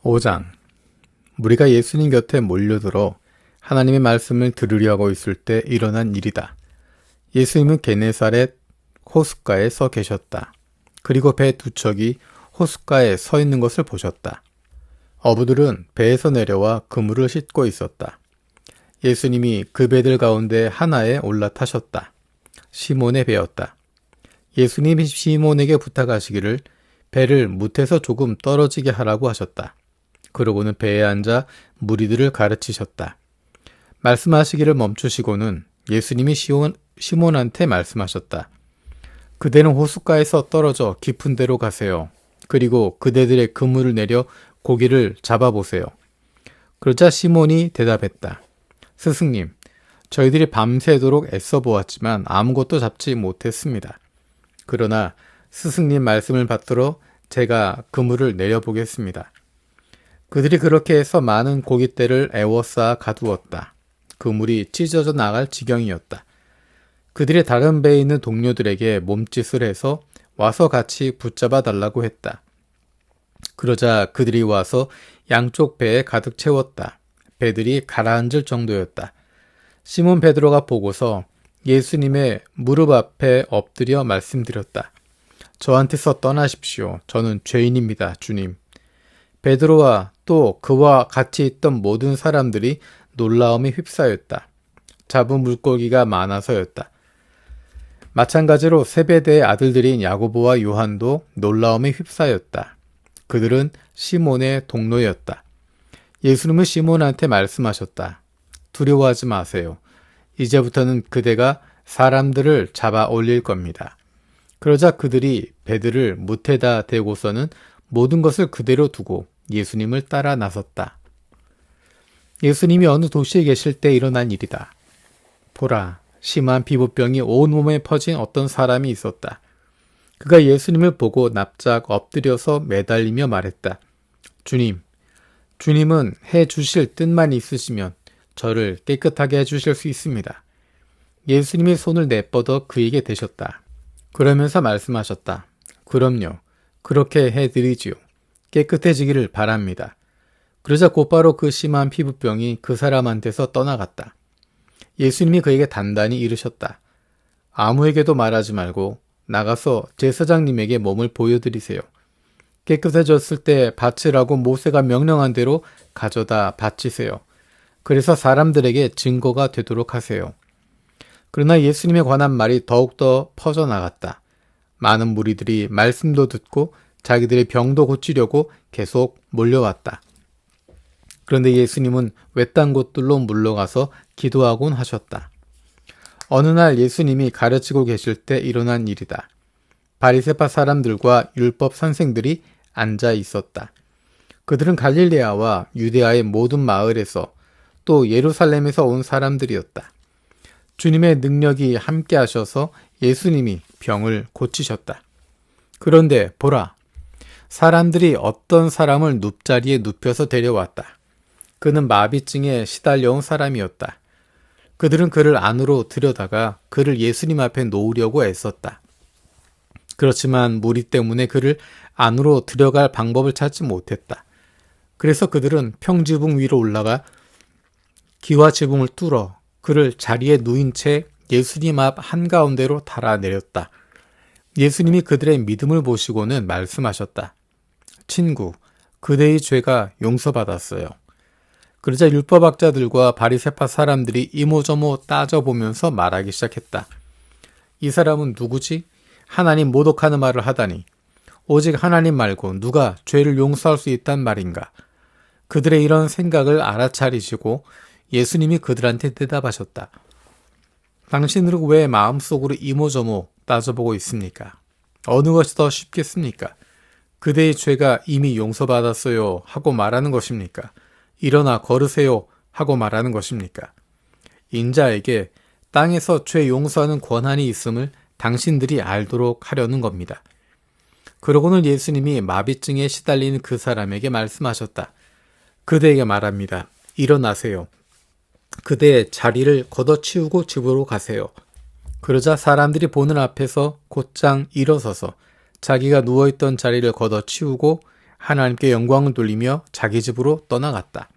5장. 무리가 예수님 곁에 몰려들어 하나님의 말씀을 들으려 하고 있을 때 일어난 일이다. 예수님은 게네사렛 호숫가에 서 계셨다. 그리고 배 두 척이 호숫가에 서 있는 것을 보셨다. 어부들은 배에서 내려와 그물을 싣고 있었다. 예수님이 그 배들 가운데 하나에 올라타셨다. 시몬의 배였다. 예수님이 시몬에게 부탁하시기를 배를 무태서 조금 떨어지게 하라고 하셨다. 그러고는 배에 앉아 무리들을 가르치셨다. 말씀하시기를 멈추시고는 예수님이 시몬한테 말씀하셨다. 그대는 호숫가에서 떨어져 깊은 데로 가세요. 그리고 그대들의 그물을 내려 고기를 잡아보세요. 그러자 시몬이 대답했다. 스승님, 저희들이 밤새도록 애써 보았지만 아무것도 잡지 못했습니다. 그러나 스승님 말씀을 받들어 제가 그물을 내려보겠습니다. 그들이 그렇게 해서 많은 고깃대를 애워싸 가두었다. 그물이 찢어져 나갈 지경이었다. 그들의 다른 배에 있는 동료들에게 몸짓을 해서 와서 같이 붙잡아 달라고 했다. 그러자 그들이 와서 양쪽 배에 가득 채웠다. 배들이 가라앉을 정도였다. 시몬 베드로가 보고서 예수님의 무릎 앞에 엎드려 말씀드렸다. 저한테서 떠나십시오. 저는 죄인입니다, 주님. 베드로와 또 그와 같이 있던 모든 사람들이 놀라움에 휩싸였다. 잡은 물고기가 많아서였다. 마찬가지로 세베대의 아들들인 야고보와 요한도 놀라움에 휩싸였다. 그들은 시몬의 동료였다. 예수님은 시몬한테 말씀하셨다. 두려워하지 마세요. 이제부터는 그대가 사람들을 잡아 올릴 겁니다. 그러자 그들이 배들을 무태다 대고서는 모든 것을 그대로 두고 예수님을 따라 나섰다. 예수님이 어느 도시에 계실 때 일어난 일이다. 보라, 심한 피부병이 온몸에 퍼진 어떤 사람이 있었다. 그가 예수님을 보고 납작 엎드려서 매달리며 말했다. 주님은 해 주실 뜻만 있으시면 저를 깨끗하게 해주실 수 있습니다. 예수님이 손을 내뻗어 그에게 대셨다. 그러면서 말씀하셨다. 그럼요. 그렇게 해드리지요. 깨끗해지기를 바랍니다. 그러자 곧바로 그 심한 피부병이 그 사람한테서 떠나갔다. 예수님이 그에게 단단히 이르셨다. 아무에게도 말하지 말고 나가서 제사장님에게 몸을 보여드리세요. 깨끗해졌을 때 바치라고 모세가 명령한 대로 가져다 바치세요. 그래서 사람들에게 증거가 되도록 하세요. 그러나 예수님에 관한 말이 더욱더 퍼져나갔다. 많은 무리들이 말씀도 듣고 자기들의 병도 고치려고 계속 몰려왔다. 그런데 예수님은 외딴 곳들로 물러가서 기도하곤 하셨다. 어느 날 예수님이 가르치고 계실 때 일어난 일이다. 바리새파 사람들과 율법 선생들이 앉아 있었다. 그들은 갈릴레아와 유대아의 모든 마을에서 또 예루살렘에서 온 사람들이었다. 주님의 능력이 함께 하셔서 예수님이 병을 고치셨다. 그런데 보라, 사람들이 어떤 사람을 눕자리에 눕혀서 데려왔다. 그는 마비증에 시달려온 사람이었다. 그들은 그를 안으로 들여다가 그를 예수님 앞에 놓으려고 애썼다. 그렇지만 무리 때문에 그를 안으로 들여갈 방법을 찾지 못했다. 그래서 그들은 평지붕 위로 올라가 기와 지붕을 뚫어 그를 자리에 누인 채 예수님 앞 한가운데로 달아내렸다. 예수님이 그들의 믿음을 보시고는 말씀하셨다. 친구, 그대의 죄가 용서받았어요. 그러자 율법학자들과 바리새파 사람들이 이모저모 따져보면서 말하기 시작했다. 이 사람은 누구지? 하나님 모독하는 말을 하다니. 오직 하나님 말고 누가 죄를 용서할 수 있단 말인가? 그들의 이런 생각을 알아차리시고 예수님이 그들한테 대답하셨다. 당신들은 왜 마음속으로 이모저모 따져보고 있습니까? 어느 것이 더 쉽겠습니까? 그대의 죄가 이미 용서받았어요 하고 말하는 것입니까? 일어나 걸으세요 하고 말하는 것입니까? 인자에게 땅에서 죄 용서하는 권한이 있음을 당신들이 알도록 하려는 겁니다. 그러고는 예수님이 마비증에 시달리는 그 사람에게 말씀하셨다. 그대에게 말합니다. 일어나세요. 그대의 자리를 걷어치우고 집으로 가세요. 그러자 사람들이 보는 앞에서 곧장 일어서서 자기가 누워있던 자리를 걷어치우고 하나님께 영광을 돌리며 자기 집으로 떠나갔다.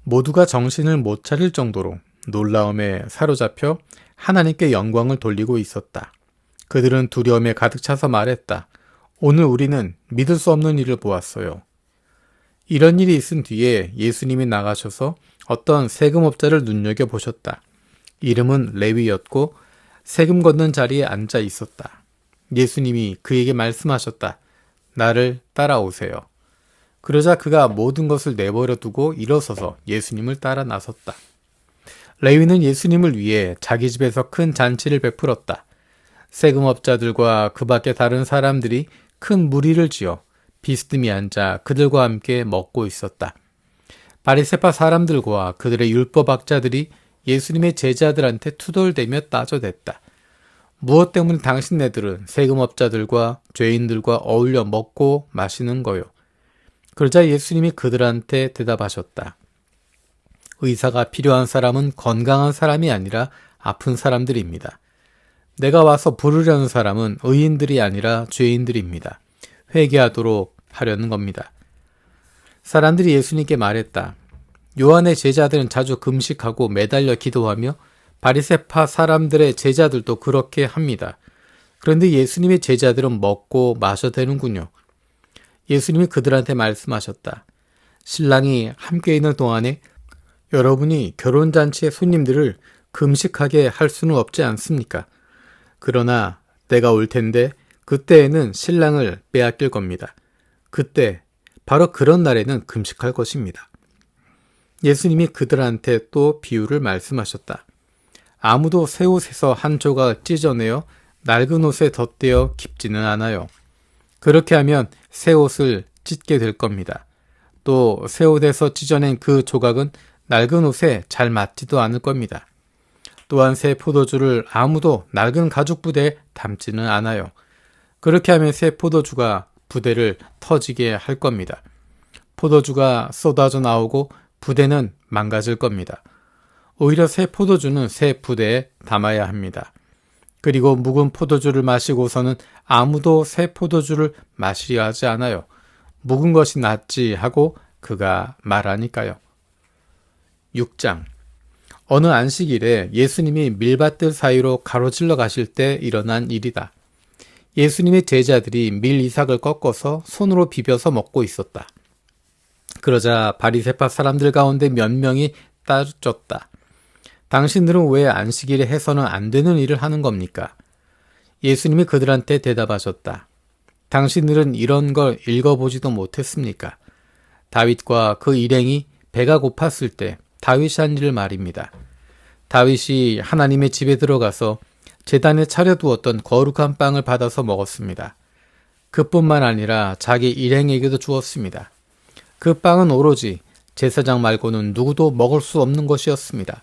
모두가 정신을 못 차릴 정도로 놀라움에 사로잡혀 하나님께 영광을 돌리고 있었다. 그들은 두려움에 가득 차서 말했다. 오늘 우리는 믿을 수 없는 일을 보았어요. 이런 일이 있은 뒤에 예수님이 나가셔서 어떤 세금업자를 눈여겨보셨다. 이름은 레위였고 세금 걷는 자리에 앉아 있었다. 예수님이 그에게 말씀하셨다. 나를 따라오세요. 그러자 그가 모든 것을 내버려 두고 일어서서 예수님을 따라 나섰다. 레위는 예수님을 위해 자기 집에서 큰 잔치를 베풀었다. 세금업자들과 그 밖에 다른 사람들이 큰 무리를 지어 비스듬히 앉아 그들과 함께 먹고 있었다. 바리새파 사람들과 그들의 율법학자들이 예수님의 제자들한테 투덜대며 따져댔다. 무엇 때문에 당신네들은 세금업자들과 죄인들과 어울려 먹고 마시는 거요? 그러자 예수님이 그들한테 대답하셨다. 의사가 필요한 사람은 건강한 사람이 아니라 아픈 사람들입니다. 내가 와서 부르려는 사람은 의인들이 아니라 죄인들입니다. 회개하도록 하려는 겁니다. 사람들이 예수님께 말했다. 요한의 제자들은 자주 금식하고 매달려 기도하며 바리새파 사람들의 제자들도 그렇게 합니다. 그런데 예수님의 제자들은 먹고 마셔대는군요. 예수님이 그들한테 말씀하셨다. 신랑이 함께 있는 동안에 여러분이 결혼잔치의 손님들을 금식하게 할 수는 없지 않습니까? 그러나 때가 올 텐데 그때에는 신랑을 빼앗길 겁니다. 그때 바로 그런 날에는 금식할 것입니다. 예수님이 그들한테 또 비유를 말씀하셨다. 아무도 새 옷에서 한 조각 찢어내어 낡은 옷에 덧대어 입지는 않아요. 그렇게 하면 새 옷을 찢게 될 겁니다. 또 새 옷에서 찢어낸 그 조각은 낡은 옷에 잘 맞지도 않을 겁니다. 또한 새 포도주를 아무도 낡은 가죽 부대에 담지는 않아요. 그렇게 하면 새 포도주가 부대를 터지게 할 겁니다. 포도주가 쏟아져 나오고 부대는 망가질 겁니다. 오히려 새 포도주는 새 부대에 담아야 합니다. 그리고 묵은 포도주를 마시고서는 아무도 새 포도주를 마시려 하지 않아요. 묵은 것이 낫지 하고 그가 말하니까요. 6장. 어느 안식일에 예수님이 밀밭들 사이로 가로질러 가실 때 일어난 일이다. 예수님의 제자들이 밀 이삭을 꺾어서 손으로 비벼서 먹고 있었다. 그러자 바리새파 사람들 가운데 몇 명이 따졌다. 당신들은 왜 안식일에 해서는 안 되는 일을 하는 겁니까? 예수님이 그들한테 대답하셨다. 당신들은 이런 걸 읽어보지도 못했습니까? 다윗과 그 일행이 배가 고팠을 때 다윗이 한 일을 말입니다. 다윗이 하나님의 집에 들어가서 제단에 차려두었던 거룩한 빵을 받아서 먹었습니다. 그뿐만 아니라 자기 일행에게도 주었습니다. 그 빵은 오로지 제사장 말고는 누구도 먹을 수 없는 것이었습니다.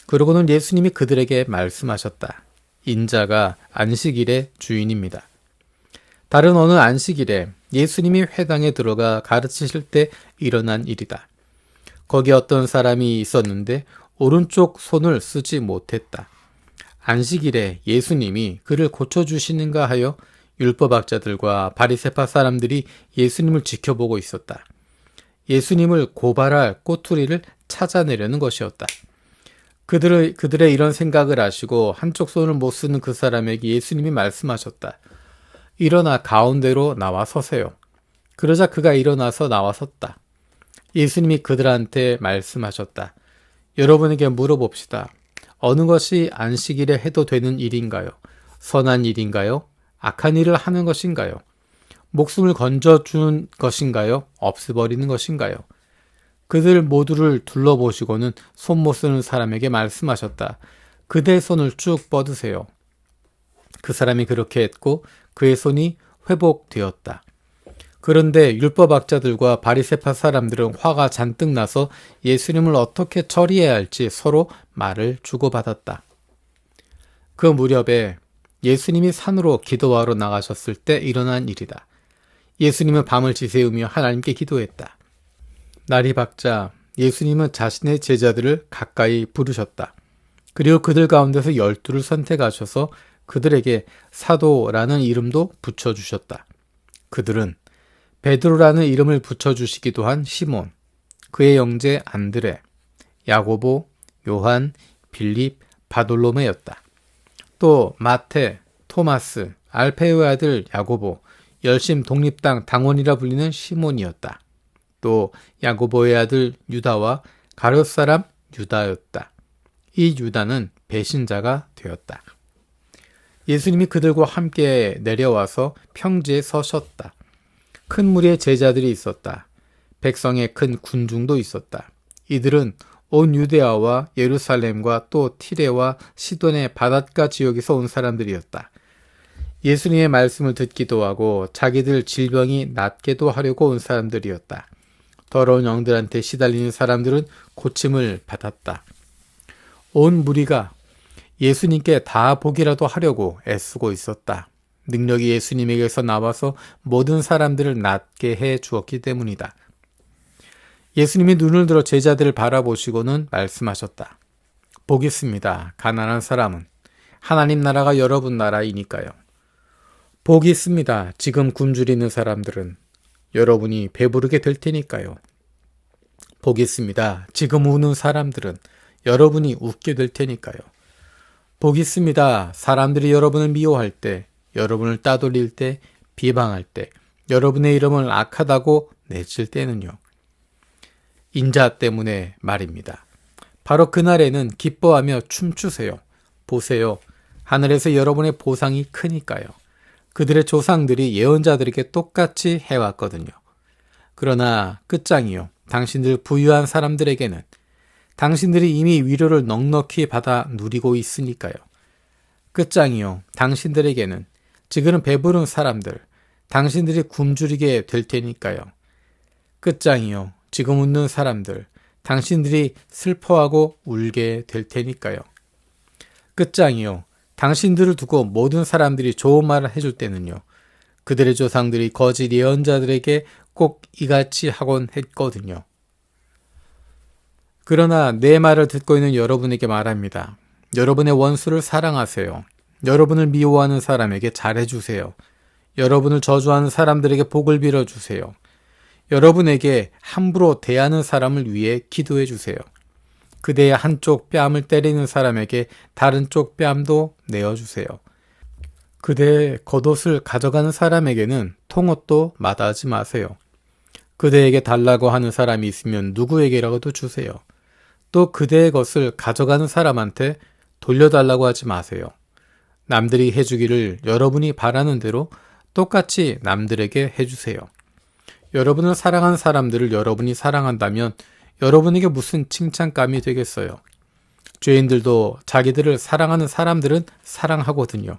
그러고는 예수님이 그들에게 말씀하셨다. 인자가 안식일의 주인입니다. 다른 어느 안식일에 예수님이 회당에 들어가 가르치실 때 일어난 일이다. 거기 어떤 사람이 있었는데 오른쪽 손을 쓰지 못했다. 안식일에 예수님이 그를 고쳐주시는가 하여 율법학자들과 바리새파 사람들이 예수님을 지켜보고 있었다. 예수님을 고발할 꼬투리를 찾아내려는 것이었다. 그들의 이런 생각을 아시고 한쪽 손을 못 쓰는 그 사람에게 예수님이 말씀하셨다. 일어나 가운데로 나와 서세요. 그러자 그가 일어나서 나와 섰다. 예수님이 그들한테 말씀하셨다. 여러분에게 물어봅시다. 어느 것이 안식일에 해도 되는 일인가요? 선한 일인가요? 악한 일을 하는 것인가요? 목숨을 건져주는 것인가요? 없애버리는 것인가요? 그들 모두를 둘러보시고는 손 못 쓰는 사람에게 말씀하셨다. 그대의 손을 쭉 뻗으세요. 그 사람이 그렇게 했고 그의 손이 회복되었다. 그런데 율법학자들과 바리새파 사람들은 화가 잔뜩 나서 예수님을 어떻게 처리해야 할지 서로 말을 주고받았다. 그 무렵에 예수님이 산으로 기도하러 나가셨을 때 일어난 일이다. 예수님은 밤을 지새우며 하나님께 기도했다. 날이 밝자 예수님은 자신의 제자들을 가까이 부르셨다. 그리고 그들 가운데서 12를 선택하셔서 그들에게 사도라는 이름도 붙여주셨다. 그들은 베드로라는 이름을 붙여주시기도 한 시몬, 그의 형제 안드레, 야고보, 요한, 빌립, 바돌로메였다. 또 마테, 토마스, 알페오의 아들 야고보, 열심 독립당 당원이라 불리는 시몬이었다. 또 야고보의 아들 유다와 가룟 사람 유다였다. 이 유다는 배신자가 되었다. 예수님이 그들과 함께 내려와서 평지에 서셨다. 큰 무리의 제자들이 있었다. 백성의 큰 군중도 있었다. 이들은 온 유대아와 예루살렘과 또 티레와 시돈의 바닷가 지역에서 온 사람들이었다. 예수님의 말씀을 듣기도 하고 자기들 질병이 낫게도 하려고 온 사람들이었다. 더러운 영들한테 시달리는 사람들은 고침을 받았다. 온 무리가 예수님께 다 보기라도 하려고 애쓰고 있었다. 능력이 예수님에게서 나와서 모든 사람들을 낫게 해 주었기 때문이다. 예수님이 눈을 들어 제자들을 바라보시고는 말씀하셨다. 복 있습니다. 가난한 사람은 하나님 나라가 여러분 나라이니까요. 복 있습니다. 지금 굶주리는 사람들은 여러분이 배부르게 될 테니까요. 복 있습니다. 지금 우는 사람들은 여러분이 웃게 될 테니까요. 복 있습니다. 사람들이 여러분을 미워할 때, 여러분을 따돌릴 때, 비방할 때, 여러분의 이름을 악하다고 내칠 때는요. 인자 때문에 말입니다. 바로 그날에는 기뻐하며 춤추세요. 보세요. 하늘에서 여러분의 보상이 크니까요. 그들의 조상들이 예언자들에게 똑같이 해왔거든요. 그러나 끝장이요. 당신들 부유한 사람들에게는 당신들이 이미 위로를 넉넉히 받아 누리고 있으니까요. 끝장이요. 당신들에게는 지금은 배부른 사람들, 당신들이 굶주리게 될 테니까요. 끝장이요. 지금 웃는 사람들, 당신들이 슬퍼하고 울게 될 테니까요. 끝장이요. 당신들을 두고 모든 사람들이 좋은 말을 해줄 때는요. 그들의 조상들이 거짓 예언자들에게 꼭 이같이 하곤 했거든요. 그러나 내 말을 듣고 있는 여러분에게 말합니다. 여러분의 원수를 사랑하세요. 여러분을 미워하는 사람에게 잘해주세요. 여러분을 저주하는 사람들에게 복을 빌어주세요. 여러분에게 함부로 대하는 사람을 위해 기도해주세요. 그대의 한쪽 뺨을 때리는 사람에게 다른 쪽 뺨도 내어주세요. 그대의 겉옷을 가져가는 사람에게는 통옷도 마다하지 마세요. 그대에게 달라고 하는 사람이 있으면 누구에게라도 주세요. 또 그대의 것을 가져가는 사람한테 돌려달라고 하지 마세요. 남들이 해주기를 여러분이 바라는 대로 똑같이 남들에게 해주세요. 여러분을 사랑하는 사람들을 여러분이 사랑한다면 여러분에게 무슨 칭찬감이 되겠어요? 죄인들도 자기들을 사랑하는 사람들은 사랑하거든요.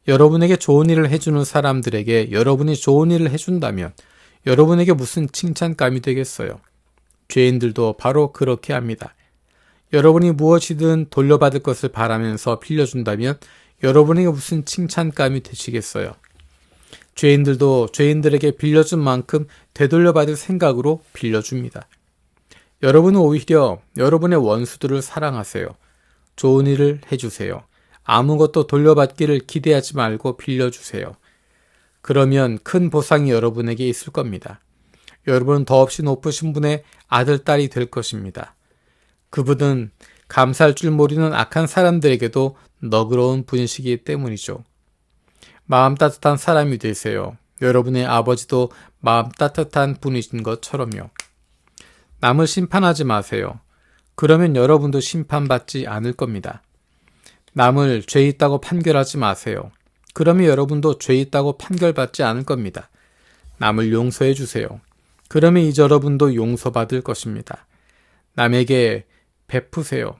여러분에게 좋은 일을 해주는 사람들에게 여러분이 좋은 일을 해준다면 여러분에게 무슨 칭찬감이 되겠어요? 죄인들도 바로 그렇게 합니다. 여러분이 무엇이든 돌려받을 것을 바라면서 빌려준다면 여러분에게 무슨 칭찬감이 되시겠어요? 죄인들도 죄인들에게 빌려준 만큼 되돌려받을 생각으로 빌려줍니다. 여러분은 오히려 여러분의 원수들을 사랑하세요. 좋은 일을 해주세요. 아무것도 돌려받기를 기대하지 말고 빌려주세요. 그러면 큰 보상이 여러분에게 있을 겁니다. 여러분은 더없이 높으신 분의 아들, 딸이 될 것입니다. 그분은 감사할 줄 모르는 악한 사람들에게도 너그러운 분이시기 때문이죠. 마음 따뜻한 사람이 되세요. 여러분의 아버지도 마음 따뜻한 분이신 것처럼요. 남을 심판하지 마세요. 그러면 여러분도 심판받지 않을 겁니다. 남을 죄 있다고 판결하지 마세요. 그러면 여러분도 죄 있다고 판결받지 않을 겁니다. 남을 용서해 주세요. 그러면 이제 여러분도 용서받을 것입니다. 남에게 베푸세요.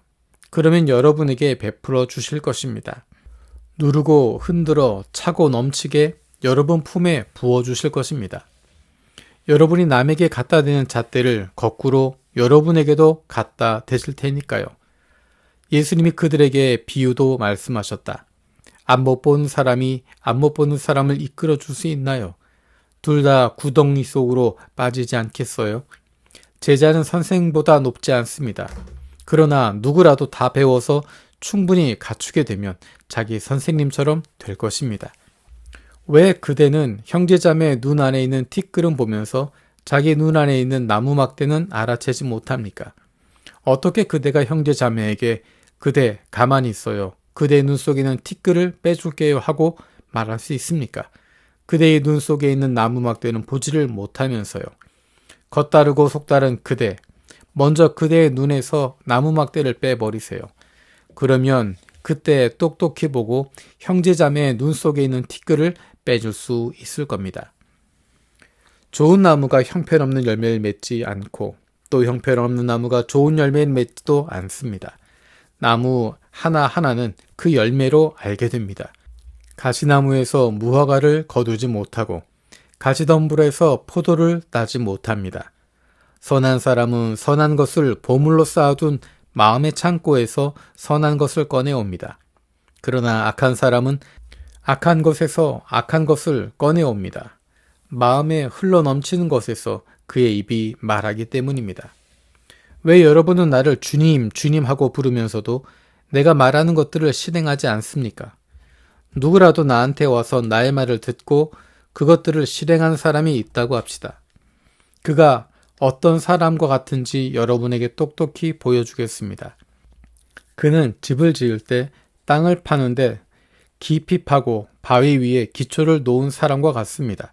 그러면 여러분에게 베풀어 주실 것입니다. 누르고 흔들어 차고 넘치게 여러분 품에 부어 주실 것입니다. 여러분이 남에게 갖다 대는 잣대를 거꾸로 여러분에게도 갖다 대실 테니까요. 예수님이 그들에게 비유도 말씀하셨다. 앞 못 보는 사람이 앞 못 보는 사람을 이끌어 줄 수 있나요? 둘 다 구덩이 속으로 빠지지 않겠어요? 제자는 선생보다 높지 않습니다. 그러나 누구라도 다 배워서 충분히 갖추게 되면 자기 선생님처럼 될 것입니다. 왜 그대는 형제자매의 눈 안에 있는 티끌은 보면서 자기 눈 안에 있는 나무 막대는 알아채지 못합니까? 어떻게 그대가 형제자매에게 그대 가만히 있어요. 그대의 눈 속에 있는 티끌을 빼줄게요 하고 말할 수 있습니까? 그대의 눈 속에 있는 나무 막대는 보지를 못하면서요. 겉다르고 속다른 그대, 먼저 그대의 눈에서 나무 막대를 빼버리세요. 그러면 그때 똑똑히 보고 형제자매의 눈 속에 있는 티끌을 빼줄 수 있을 겁니다. 좋은 나무가 형편없는 열매를 맺지 않고 또 형편없는 나무가 좋은 열매를 맺지도 않습니다. 나무 하나하나는 그 열매로 알게 됩니다. 가시나무에서 무화과를 거두지 못하고 가시덤불에서 포도를 따지 못합니다. 선한 사람은 선한 것을 보물로 쌓아둔 마음의 창고에서 선한 것을 꺼내옵니다. 그러나 악한 사람은 악한 것에서 악한 것을 꺼내옵니다. 마음에 흘러넘치는 것에서 그의 입이 말하기 때문입니다. 왜 여러분은 나를 주님, 주님 하고 부르면서도 내가 말하는 것들을 실행하지 않습니까? 누구라도 나한테 와서 나의 말을 듣고 그것들을 실행한 사람이 있다고 합시다. 그가 어떤 사람과 같은지 여러분에게 똑똑히 보여주겠습니다. 그는 집을 지을 때 땅을 파는데 깊이 파고 바위 위에 기초를 놓은 사람과 같습니다.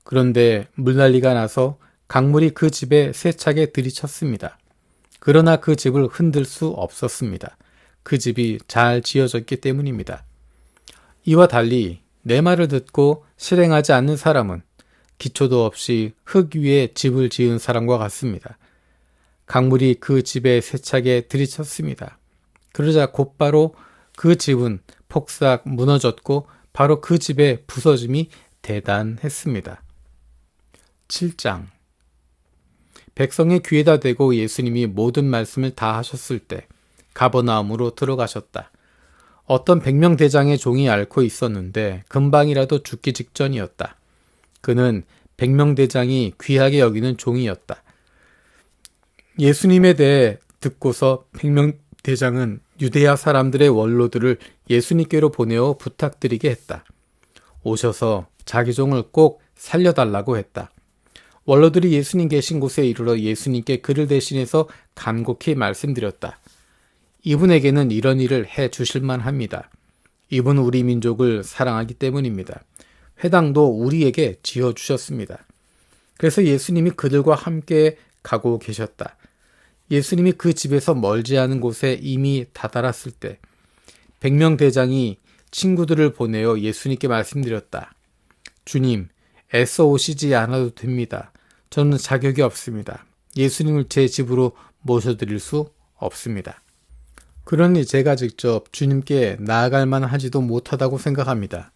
그런데 물난리가 나서 강물이 그 집에 세차게 들이쳤습니다. 그러나 그 집을 흔들 수 없었습니다. 그 집이 잘 지어졌기 때문입니다. 이와 달리 내 말을 듣고 실행하지 않는 사람은 기초도 없이 흙 위에 집을 지은 사람과 같습니다. 강물이 그 집에 세차게 들이쳤습니다. 그러자 곧바로 그 집은 폭삭 무너졌고 바로 그 집의 부서짐이 대단했습니다. 7장 백성의 귀에다 대고 예수님이 모든 말씀을 다 하셨을 때 가버나움으로 들어가셨다. 어떤 100명 대장의 종이 앓고 있었는데 금방이라도 죽기 직전이었다. 그는 100명 대장이 귀하게 여기는 종이었다. 예수님에 대해 듣고서 100명 대장은 유대야 사람들의 원로들을 예수님께로 보내어 부탁드리게 했다. 오셔서 자기 종을 꼭 살려달라고 했다. 원로들이 예수님 계신 곳에 이르러 예수님께 그를 대신해서 간곡히 말씀드렸다. 이분에게는 이런 일을 해 주실만 합니다. 이분은 우리 민족을 사랑하기 때문입니다. 회당도 우리에게 지어주셨습니다. 그래서 예수님이 그들과 함께 가고 계셨다. 예수님이 그 집에서 멀지 않은 곳에 이미 다다랐을 때 100명 대장이 친구들을 보내어 예수님께 말씀드렸다. 주님, 애써 오시지 않아도 됩니다. 저는 자격이 없습니다. 예수님을 제 집으로 모셔드릴 수 없습니다. 그러니 제가 직접 주님께 나아갈 만하지도 못하다고 생각합니다.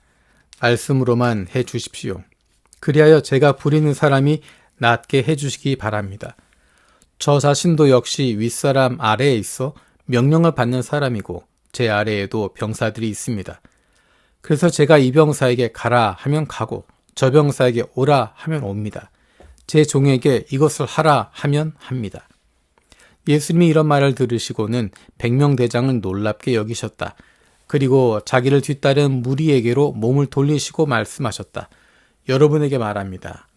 말씀으로만 해 주십시오. 그리하여 제가 부리는 사람이 낫게 해 주시기 바랍니다. 저 자신도 역시 윗사람 아래에 있어 명령을 받는 사람이고 제 아래에도 병사들이 있습니다. 그래서 제가 이 병사에게 가라 하면 가고 저 병사에게 오라 하면 옵니다. 제 종에게 이것을 하라 하면 합니다. 예수님이 이런 말을 들으시고는 100명 대장을 놀랍게 여기셨다. 그리고 자기를 뒤따른 무리에게로 몸을 돌리시고 말씀하셨다. 여러분에게 말합니다.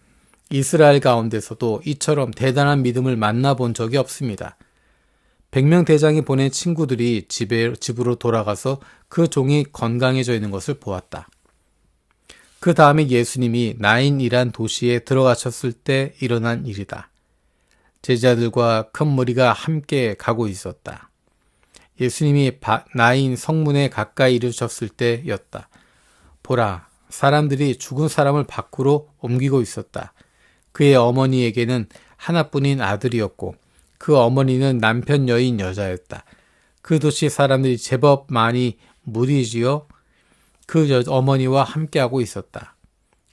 이스라엘 가운데서도 이처럼 대단한 믿음을 만나본 적이 없습니다. 100명 대장이 보낸 친구들이 집으로 돌아가서 그 종이 건강해져 있는 것을 보았다. 그 다음에 예수님이 나인이란 도시에 들어가셨을 때 일어난 일이다. 제자들과 큰 무리가 함께 가고 있었다. 예수님이 나인 성문에 가까이 이르셨을 때였다. 보라, 사람들이 죽은 사람을 밖으로 옮기고 있었다. 그의 어머니에게는 하나뿐인 아들이었고 그 어머니는 남편 여인 여자였다. 그 도시 사람들이 제법 많이 무리지어 그 어머니와 함께하고 있었다.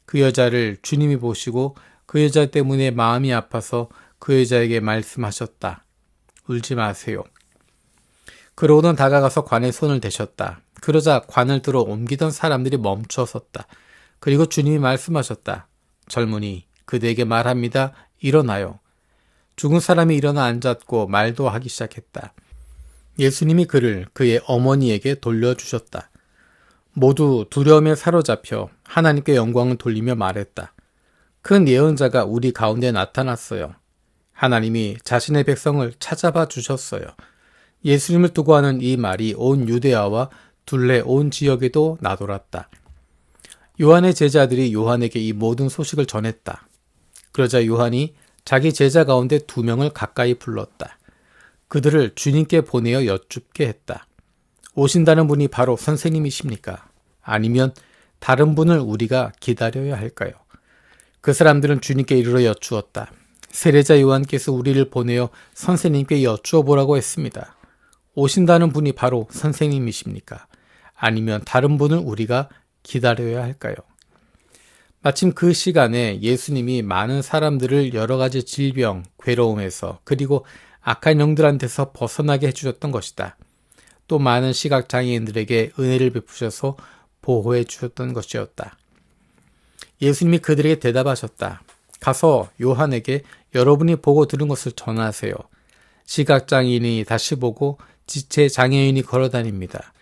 그 여자를 주님이 보시고 그 여자 때문에 마음이 아파서 그 여자에게 말씀하셨다. 울지 마세요. 그러고는 다가가서 관에 손을 대셨다. 그러자 관을 들어 옮기던 사람들이 멈춰 섰다. 그리고 주님이 말씀하셨다. 젊은이, 그대에게 말합니다. 일어나요. 죽은 사람이 일어나 앉았고 말도 하기 시작했다. 예수님이 그를 그의 어머니에게 돌려주셨다. 모두 두려움에 사로잡혀 하나님께 영광을 돌리며 말했다. 큰 예언자가 우리 가운데 나타났어요. 하나님이 자신의 백성을 찾아봐 주셨어요. 예수님을 두고 하는 이 말이 온 유대아와 둘레 온 지역에도 나돌았다. 요한의 제자들이 요한에게 이 모든 소식을 전했다. 그러자 요한이 자기 제자 가운데 2명을 가까이 불렀다. 그들을 주님께 보내어 여쭙게 했다. 오신다는 분이 바로 선생님이십니까? 아니면 다른 분을 우리가 기다려야 할까요? 그 사람들은 주님께 이르러 여쭈었다. 세례자 요한께서 우리를 보내어 선생님께 여쭈어 보라고 했습니다. 오신다는 분이 바로 선생님이십니까? 아니면 다른 분을 우리가 기다려야 할까요? 마침 그 시간에 예수님이 많은 사람들을 여러 가지 질병, 괴로움에서 그리고 악한 영들한테서 벗어나게 해주셨던 것이다. 또 많은 시각장애인들에게 은혜를 베푸셔서 보호해 주셨던 것이었다. 예수님이 그들에게 대답하셨다. 가서 요한에게 여러분이 보고 들은 것을 전하세요. 시각장애인이 다시 보고 지체장애인이 걸어다닙니다.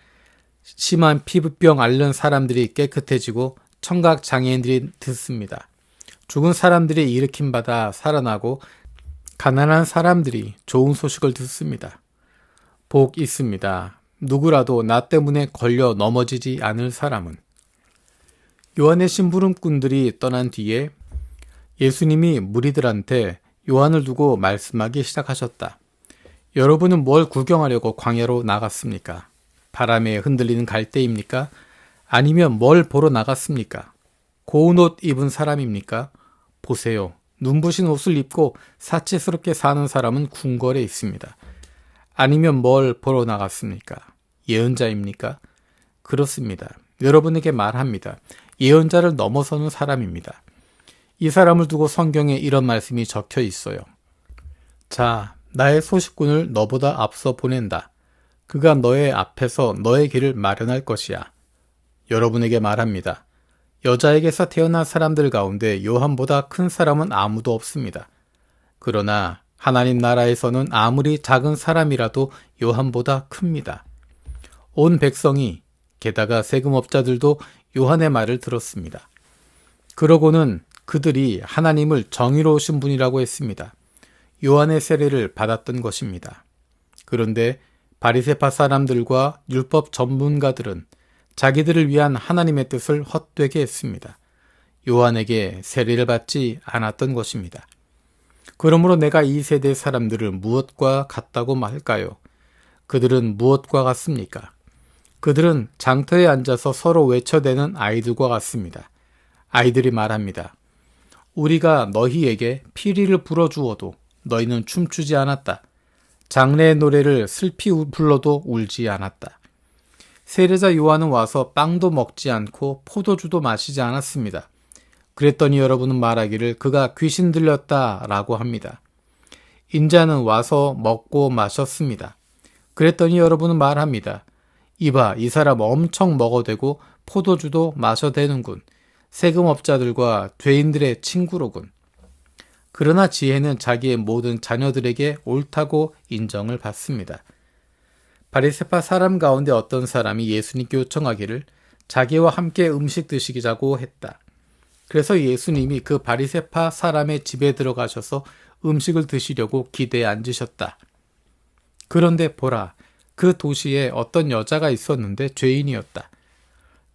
심한 피부병 앓는 사람들이 깨끗해지고 청각장애인들이 듣습니다. 죽은 사람들이 일으킴받아 살아나고 가난한 사람들이 좋은 소식을 듣습니다. 복 있습니다. 누구라도 나 때문에 걸려 넘어지지 않을 사람은. 요한의 심부름꾼들이 떠난 뒤에 예수님이 무리들한테 요한을 두고 말씀하기 시작하셨다. 여러분은 뭘 구경하려고 광야로 나갔습니까? 바람에 흔들리는 갈대입니까? 아니면 뭘 보러 나갔습니까? 고운 옷 입은 사람입니까? 보세요. 눈부신 옷을 입고 사치스럽게 사는 사람은 궁궐에 있습니다. 아니면 뭘 보러 나갔습니까? 예언자입니까? 그렇습니다. 여러분에게 말합니다. 예언자를 넘어서는 사람입니다. 이 사람을 두고 성경에 이런 말씀이 적혀 있어요. 자, 나의 소식꾼을 너보다 앞서 보낸다. 그가 너의 앞에서 너의 길을 마련할 것이야. 여러분에게 말합니다. 여자에게서 태어난 사람들 가운데 요한보다 큰 사람은 아무도 없습니다. 그러나 하나님 나라에서는 아무리 작은 사람이라도 요한보다 큽니다. 온 백성이 게다가 세금업자들도 요한의 말을 들었습니다. 그러고는 그들이 하나님을 정의로우신 분이라고 했습니다. 요한의 세례를 받았던 것입니다. 그런데 바리새파 사람들과 율법 전문가들은 자기들을 위한 하나님의 뜻을 헛되게 했습니다. 요한에게 세례를 받지 않았던 것입니다. 그러므로 내가 이 세대 사람들을 무엇과 같다고 말할까요? 그들은 무엇과 같습니까? 그들은 장터에 앉아서 서로 외쳐대는 아이들과 같습니다. 아이들이 말합니다. 우리가 너희에게 피리를 불어주어도 너희는 춤추지 않았다. 장래의 노래를 슬피 불러도 울지 않았다. 세례자 요한은 와서 빵도 먹지 않고 포도주도 마시지 않았습니다. 그랬더니 여러분은 말하기를 그가 귀신 들렸다라고 합니다. 인자는 와서 먹고 마셨습니다. 그랬더니 여러분은 말합니다. 이봐, 이 사람 엄청 먹어대고 포도주도 마셔대는군. 세금업자들과 죄인들의 친구로군. 그러나 지혜는 자기의 모든 자녀들에게 옳다고 인정을 받습니다. 바리새파 사람 가운데 어떤 사람이 예수님께 요청하기를 자기와 함께 음식 드시자고 했다. 그래서 예수님이 그 바리새파 사람의 집에 들어가셔서 음식을 드시려고 기대에 앉으셨다. 그런데 보라, 그 도시에 어떤 여자가 있었는데 죄인이었다.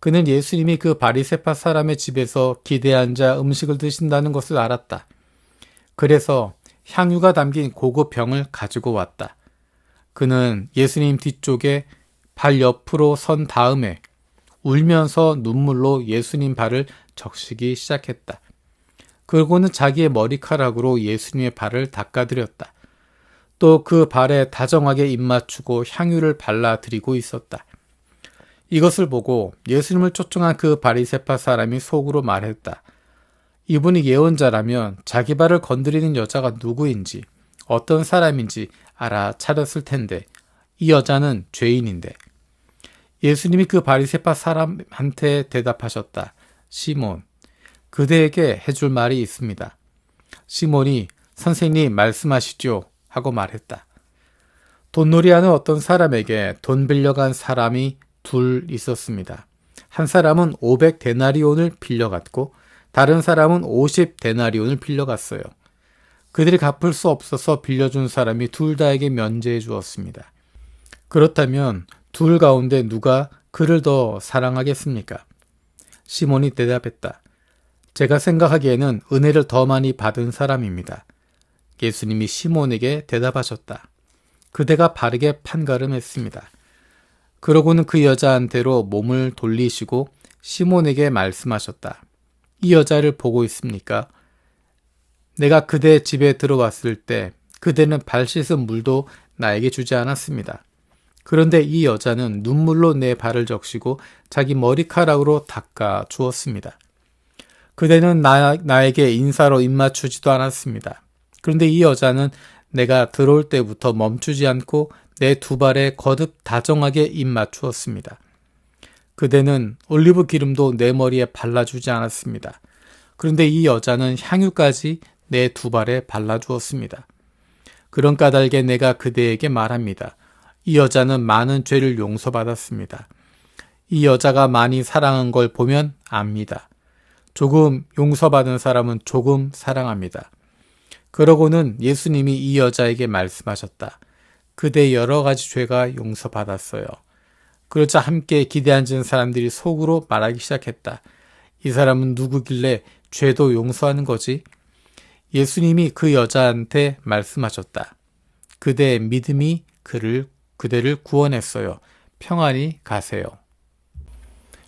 그는 예수님이 그 바리새파 사람의 집에서 기대에 앉아 음식을 드신다는 것을 알았다. 그래서 향유가 담긴 고급 병을 가지고 왔다. 그는 예수님 뒤쪽에 발 옆으로 선 다음에 울면서 눈물로 예수님 발을 적시기 시작했다. 그러고는 자기의 머리카락으로 예수님의 발을 닦아드렸다. 또 그 발에 다정하게 입맞추고 향유를 발라드리고 있었다. 이것을 보고 예수님을 초청한 그 바리새파 사람이 속으로 말했다. 이분이 예언자라면 자기 발을 건드리는 여자가 누구인지 어떤 사람인지 알아차렸을 텐데 이 여자는 죄인인데. 예수님이 그 바리새파 사람한테 대답하셨다. 시몬, 그대에게 해줄 말이 있습니다. 시몬이 선생님 말씀하시죠 하고 말했다. 돈놀이하는 어떤 사람에게 돈 빌려간 사람이 둘 있었습니다. 한 사람은 500데나리온을 빌려갔고 다른 사람은 50데나리온을 빌려갔어요. 그들이 갚을 수 없어서 빌려준 사람이 둘 다에게 면제해 주었습니다. 그렇다면 둘 가운데 누가 그를 더 사랑하겠습니까? 시몬이 대답했다. 제가 생각하기에는 은혜를 더 많이 받은 사람입니다. 예수님이 시몬에게 대답하셨다. 그대가 바르게 판가름했습니다. 그러고는 그 여자한테로 몸을 돌리시고 시몬에게 말씀하셨다. 이 여자를 보고 있습니까? 내가 그대 집에 들어왔을 때 그대는 발 씻은 물도 나에게 주지 않았습니다. 그런데 이 여자는 눈물로 내 발을 적시고 자기 머리카락으로 닦아 주었습니다. 그대는 나에게 인사로 입맞추지도 않았습니다. 그런데 이 여자는 내가 들어올 때부터 멈추지 않고 내 두 발에 거듭 다정하게 입맞추었습니다. 그대는 올리브 기름도 내 머리에 발라주지 않았습니다. 그런데 이 여자는 향유까지 내 두 발에 발라주었습니다. 그런 까닭에 내가 그대에게 말합니다. 이 여자는 많은 죄를 용서받았습니다. 이 여자가 많이 사랑한 걸 보면 압니다. 조금 용서받은 사람은 조금 사랑합니다. 그러고는 예수님이 이 여자에게 말씀하셨다. 그대 여러 가지 죄가 용서받았어요. 그러자 함께 기대앉은 사람들이 속으로 말하기 시작했다. 이 사람은 누구길래 죄도 용서하는 거지? 예수님이 그 여자한테 말씀하셨다. 그대의 믿음이 그대를 구원했어요. 평안히 가세요.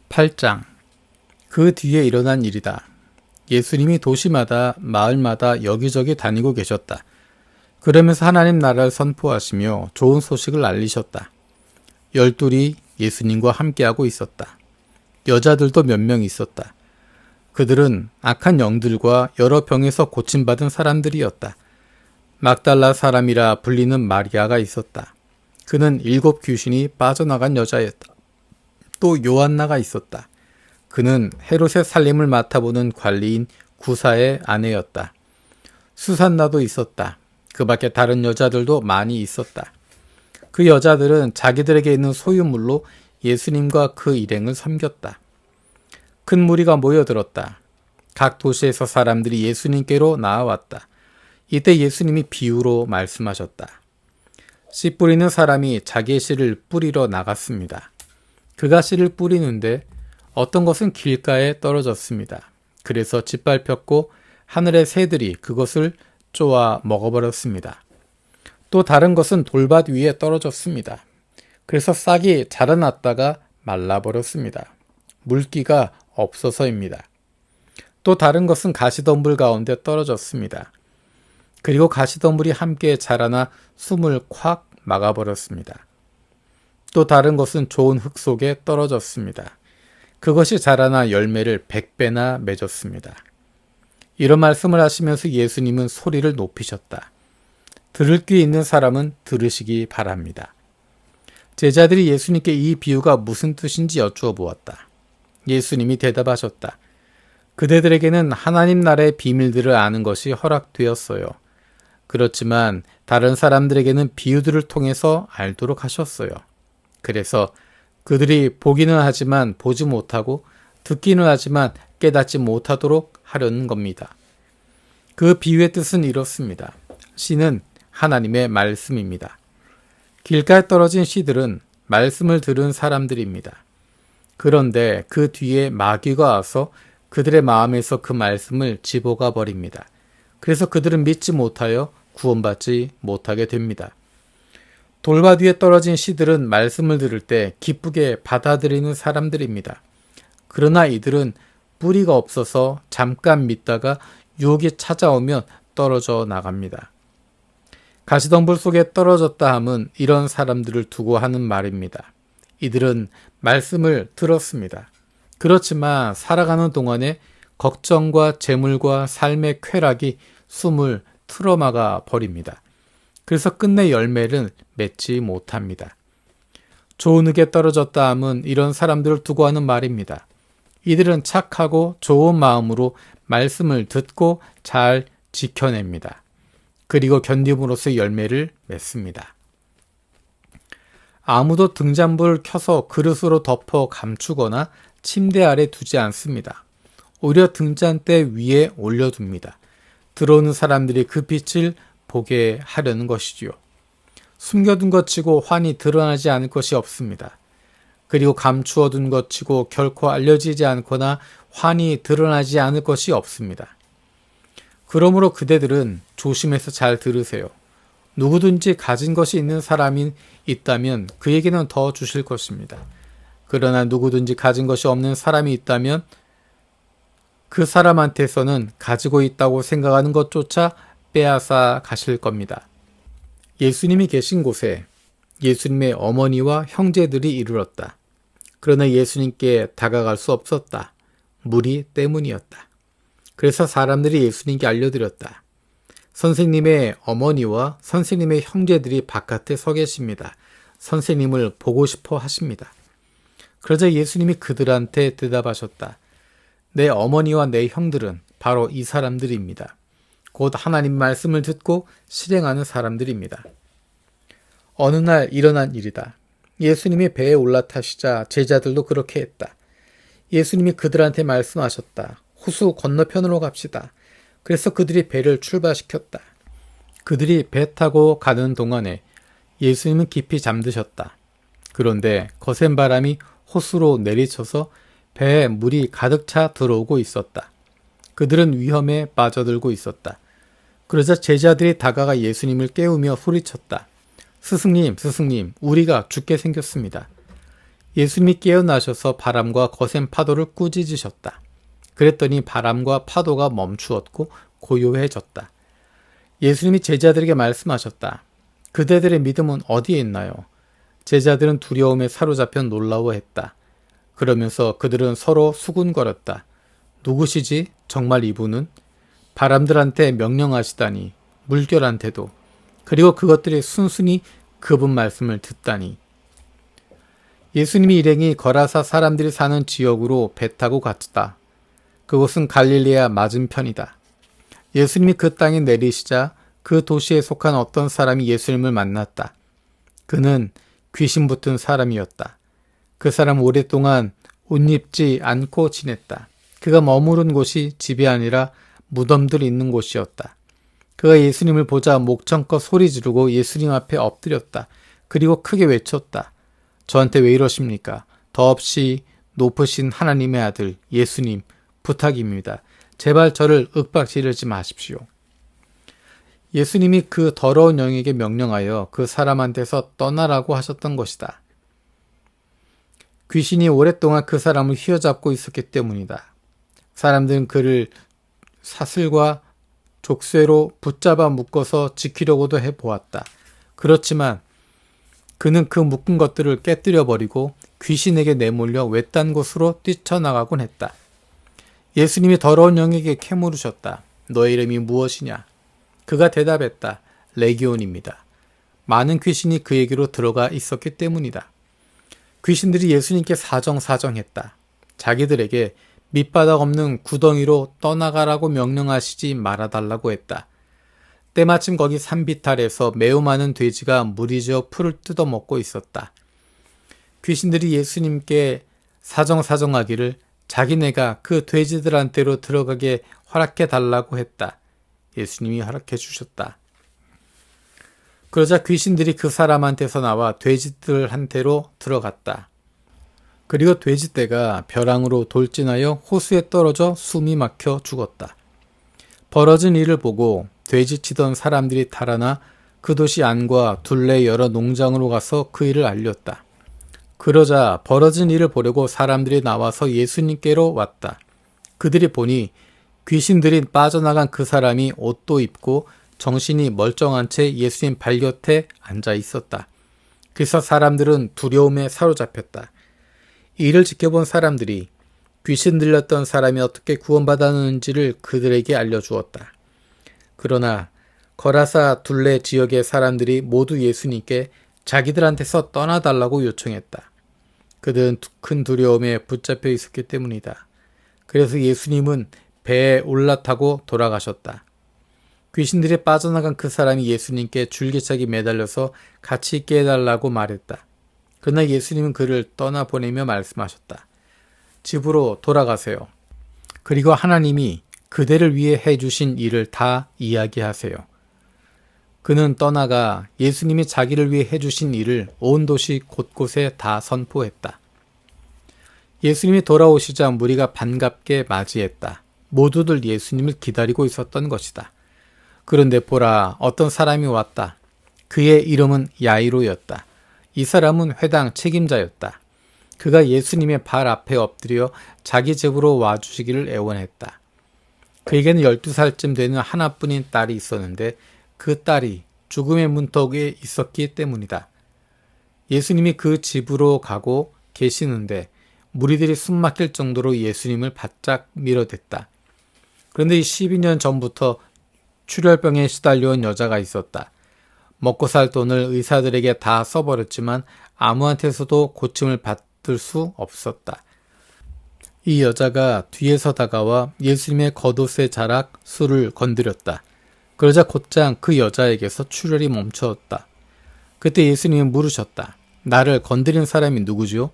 8장. 그 뒤에 일어난 일이다. 예수님이 도시마다 마을마다 여기저기 다니고 계셨다. 그러면서 하나님 나라를 선포하시며 좋은 소식을 알리셨다. 12이 예수님과 함께하고 있었다. 여자들도 몇 명 있었다. 그들은 악한 영들과 여러 병에서 고침받은 사람들이었다. 막달라 사람이라 불리는 마리아가 있었다. 그는 7 귀신이 빠져나간 여자였다. 또 요한나가 있었다. 그는 헤롯의 살림을 맡아보는 관리인 구사의 아내였다. 수산나도 있었다. 그 밖에 다른 여자들도 많이 있었다. 그 여자들은 자기들에게 있는 소유물로 예수님과 그 일행을 섬겼다. 큰 무리가 모여들었다. 각 도시에서 사람들이 예수님께로 나아왔다. 이때 예수님이 비유로 말씀하셨다. 씨 뿌리는 사람이 자기의 씨를 뿌리러 나갔습니다. 그가 씨를 뿌리는데 어떤 것은 길가에 떨어졌습니다. 그래서 짓밟혔고 하늘의 새들이 그것을 쪼아 먹어버렸습니다. 또 다른 것은 돌밭 위에 떨어졌습니다. 그래서 싹이 자라났다가 말라버렸습니다. 물기가 없어서입니다. 또 다른 것은 가시덤불 가운데 떨어졌습니다. 그리고 가시덤불이 함께 자라나 숨을 콱 막아버렸습니다. 또 다른 것은 좋은 흙 속에 떨어졌습니다. 그것이 자라나 열매를 100배나 맺었습니다. 이런 말씀을 하시면서 예수님은 소리를 높이셨다. 들을 귀 있는 사람은 들으시기 바랍니다. 제자들이 예수님께 이 비유가 무슨 뜻인지 여쭈어 보았다. 예수님이 대답하셨다. 그대들에게는 하나님 나라의 비밀들을 아는 것이 허락되었어요. 그렇지만 다른 사람들에게는 비유들을 통해서 알도록 하셨어요. 그래서 그들이 보기는 하지만 보지 못하고 듣기는 하지만 깨닫지 못하도록 하려는 겁니다. 그 비유의 뜻은 이렇습니다. 씨는 하나님의 말씀입니다. 길가에 떨어진 씨들은 말씀을 들은 사람들입니다. 그런데 그 뒤에 마귀가 와서 그들의 마음에서 그 말씀을 집어가 버립니다. 그래서 그들은 믿지 못하여 구원받지 못하게 됩니다. 돌밭 위에 떨어진 씨들은 말씀을 들을 때 기쁘게 받아들이는 사람들입니다. 그러나 이들은 뿌리가 없어서 잠깐 믿다가 유혹이 찾아오면 떨어져 나갑니다. 가시덤불 속에 떨어졌다 함은 이런 사람들을 두고 하는 말입니다. 이들은 말씀을 들었습니다. 그렇지만 살아가는 동안에 걱정과 재물과 삶의 쾌락이 숨을 틀어막아 버립니다. 그래서 끝내 열매를 맺지 못합니다. 좋은 흙에 떨어졌다 함은 이런 사람들을 두고 하는 말입니다. 이들은 착하고 좋은 마음으로 말씀을 듣고 잘 지켜냅니다. 그리고 견딤으로써 열매를 맺습니다. 아무도 등잔불을 켜서 그릇으로 덮어 감추거나 침대 아래 두지 않습니다. 오히려 등잔대 위에 올려둡니다. 들어오는 사람들이 그 빛을 보게 하려는 것이지요. 숨겨둔 것 치고 환히 드러나지 않을 것이 없습니다. 그리고 감추어둔 것 치고 결코 알려지지 않거나 환히 드러나지 않을 것이 없습니다. 그러므로 그대들은 조심해서 잘 들으세요. 누구든지 가진 것이 있는 사람이 있다면 그에게는 더 주실 것입니다. 그러나 누구든지 가진 것이 없는 사람이 있다면 그 사람한테서는 가지고 있다고 생각하는 것조차 빼앗아 가실 겁니다. 예수님이 계신 곳에 예수님의 어머니와 형제들이 이르렀다. 그러나 예수님께 다가갈 수 없었다. 무리 때문이었다. 그래서 사람들이 예수님께 알려드렸다. 선생님의 어머니와 선생님의 형제들이 바깥에 서 계십니다. 선생님을 보고 싶어 하십니다. 그러자 예수님이 그들한테 대답하셨다. 내 어머니와 내 형들은 바로 이 사람들입니다. 곧 하나님 말씀을 듣고 실행하는 사람들입니다. 어느 날 일어난 일이다. 예수님이 배에 올라타시자 제자들도 그렇게 했다. 예수님이 그들한테 말씀하셨다. 호수 건너편으로 갑시다. 그래서 그들이 배를 출발시켰다. 그들이 배 타고 가는 동안에 예수님은 깊이 잠드셨다. 그런데 거센 바람이 호수로 내리쳐서 배에 물이 가득 차 들어오고 있었다. 그들은 위험에 빠져들고 있었다. 그러자 제자들이 다가가 예수님을 깨우며 소리쳤다. 스승님, 스승님, 우리가 죽게 생겼습니다. 예수님이 깨어나셔서 바람과 거센 파도를 꾸짖으셨다. 그랬더니 바람과 파도가 멈추었고 고요해졌다. 예수님이 제자들에게 말씀하셨다. 그대들의 믿음은 어디에 있나요? 제자들은 두려움에 사로잡혀 놀라워했다. 그러면서 그들은 서로 수군거렸다. 누구시지? 정말 이분은? 바람들한테 명령하시다니, 물결한테도. 그리고 그것들이 순순히 그분 말씀을 듣다니. 예수님이 일행이 거라사 사람들이 사는 지역으로 배 타고 갔다. 그곳은 갈릴리아 맞은편이다. 예수님이 그 땅에 내리시자 그 도시에 속한 어떤 사람이 예수님을 만났다. 그는 귀신 붙은 사람이었다. 그 사람 오랫동안 옷 입지 않고 지냈다. 그가 머무른 곳이 집이 아니라 무덤들 있는 곳이었다. 그가 예수님을 보자 목청껏 소리 지르고 예수님 앞에 엎드렸다. 그리고 크게 외쳤다. 저한테 왜 이러십니까? 더없이 높으신 하나님의 아들 예수님 부탁입니다. 제발 저를 윽박지르지 마십시오. 예수님이 그 더러운 영에게 명령하여 그 사람한테서 떠나라고 하셨던 것이다. 귀신이 오랫동안 그 사람을 휘어잡고 있었기 때문이다. 사람들은 그를 사슬과 족쇄로 붙잡아 묶어서 지키려고도 해보았다. 그렇지만 그는 그 묶은 것들을 깨뜨려 버리고 귀신에게 내몰려 외딴 곳으로 뛰쳐나가곤 했다. 예수님이 더러운 영에게 캐물으셨다. 너의 이름이 무엇이냐? 그가 대답했다. 레기온입니다. 많은 귀신이 그에게로 들어가 있었기 때문이다. 귀신들이 예수님께 사정사정했다. 자기들에게 밑바닥 없는 구덩이로 떠나가라고 명령하시지 말아달라고 했다. 때마침 거기 산비탈에서 매우 많은 돼지가 무리지어 풀을 뜯어먹고 있었다. 귀신들이 예수님께 사정사정하기를 자기네가 그 돼지들한테로 들어가게 허락해달라고 했다. 예수님이 허락해 주셨다. 그러자 귀신들이 그 사람한테서 나와 돼지들한테로 들어갔다. 그리고 돼지떼가 벼랑으로 돌진하여 호수에 떨어져 숨이 막혀 죽었다. 벌어진 일을 보고 돼지치던 사람들이 달아나 그 도시 안과 둘레 여러 농장으로 가서 그 일을 알렸다. 그러자 벌어진 일을 보려고 사람들이 나와서 예수님께로 왔다. 그들이 보니 귀신들이 빠져나간 그 사람이 옷도 입고 정신이 멀쩡한 채 예수님 발곁에 앉아 있었다. 그래서 사람들은 두려움에 사로잡혔다. 이 일을 지켜본 사람들이 귀신 들렸던 사람이 어떻게 구원받았는지를 그들에게 알려주었다. 그러나 거라사 둘레 지역의 사람들이 모두 예수님께 자기들한테서 떠나달라고 요청했다. 그들은 큰 두려움에 붙잡혀 있었기 때문이다. 그래서 예수님은 배에 올라타고 돌아가셨다. 귀신들이 빠져나간 그 사람이 예수님께 줄기차게 매달려서 같이 있게 해달라고 말했다. 그러나 예수님은 그를 떠나보내며 말씀하셨다. 집으로 돌아가세요. 그리고 하나님이 그대를 위해 해주신 일을 다 이야기하세요. 그는 떠나가 예수님이 자기를 위해 해주신 일을 온 도시 곳곳에 다 선포했다. 예수님이 돌아오시자 무리가 반갑게 맞이했다. 모두들 예수님을 기다리고 있었던 것이다. 그런데 보라, 어떤 사람이 왔다. 그의 이름은 야이로였다. 이 사람은 회당 책임자였다. 그가 예수님의 발 앞에 엎드려 자기 집으로 와주시기를 애원했다. 그에게는 12살쯤 되는 하나뿐인 딸이 있었는데 그 딸이 죽음의 문턱에 있었기 때문이다. 예수님이 그 집으로 가고 계시는데 무리들이 숨막힐 정도로 예수님을 바짝 밀어댔다. 그런데 이 12년 전부터 출혈병에 시달려온 여자가 있었다. 먹고 살 돈을 의사들에게 다 써버렸지만 아무한테서도 고침을 받을 수 없었다. 이 여자가 뒤에서 다가와 예수님의 겉옷의 자락 술을 건드렸다. 그러자 곧장 그 여자에게서 출혈이 멈추었다. 그때 예수님이 물으셨다. 나를 건드린 사람이 누구죠?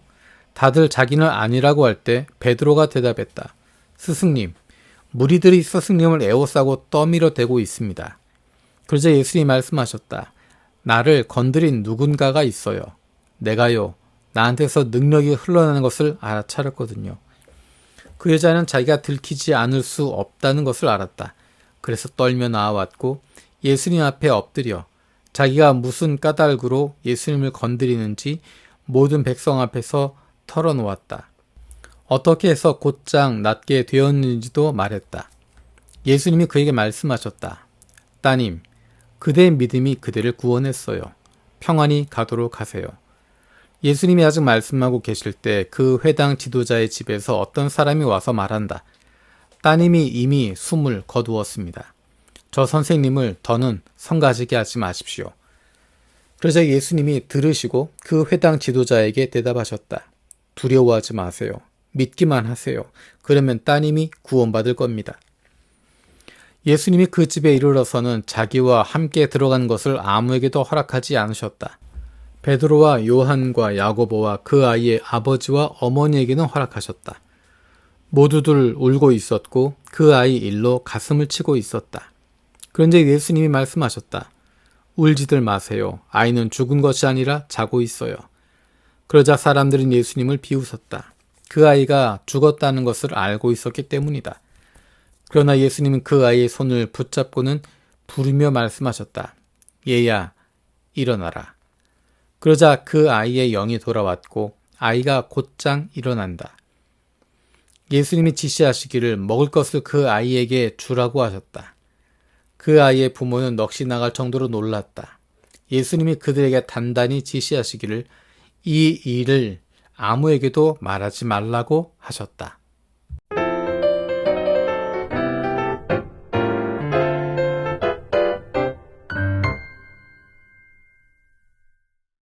다들 자기는 아니라고 할 때 베드로가 대답했다. 스승님, 무리들이 스승님을 에워싸고 떠밀어 대고 있습니다. 그러자 예수님이 말씀하셨다. 나를 건드린 누군가가 있어요. 내가요, 나한테서 능력이 흘러나는 것을 알아차렸거든요. 그 여자는 자기가 들키지 않을 수 없다는 것을 알았다. 그래서 떨며 나와왔고 예수님 앞에 엎드려 자기가 무슨 까닭으로 예수님을 건드리는지 모든 백성 앞에서 털어놓았다. 어떻게 해서 곧장 낫게 되었는지도 말했다. 예수님이 그에게 말씀하셨다. 따님, 그대의 믿음이 그대를 구원했어요. 평안히 가도록 하세요. 예수님이 아직 말씀하고 계실 때 그 회당 지도자의 집에서 어떤 사람이 와서 말한다. 따님이 이미 숨을 거두었습니다. 저 선생님을 더는 성가시게 하지 마십시오. 그러자 예수님이 들으시고 그 회당 지도자에게 대답하셨다. 두려워하지 마세요. 믿기만 하세요. 그러면 따님이 구원받을 겁니다. 예수님이 그 집에 이르러서는 자기와 함께 들어간 것을 아무에게도 허락하지 않으셨다. 베드로와 요한과 야고보와 그 아이의 아버지와 어머니에게는 허락하셨다. 모두들 울고 있었고 그 아이 일로 가슴을 치고 있었다. 그런데 예수님이 말씀하셨다. 울지들 마세요. 아이는 죽은 것이 아니라 자고 있어요. 그러자 사람들은 예수님을 비웃었다. 그 아이가 죽었다는 것을 알고 있었기 때문이다. 그러나 예수님은 그 아이의 손을 붙잡고는 부르며 말씀하셨다. 얘야, 일어나라. 그러자 그 아이의 영이 돌아왔고 아이가 곧장 일어난다. 예수님이 지시하시기를 먹을 것을 그 아이에게 주라고 하셨다. 그 아이의 부모는 넋이 나갈 정도로 놀랐다. 예수님이 그들에게 단단히 지시하시기를 이 일을 아무에게도 말하지 말라고 하셨다.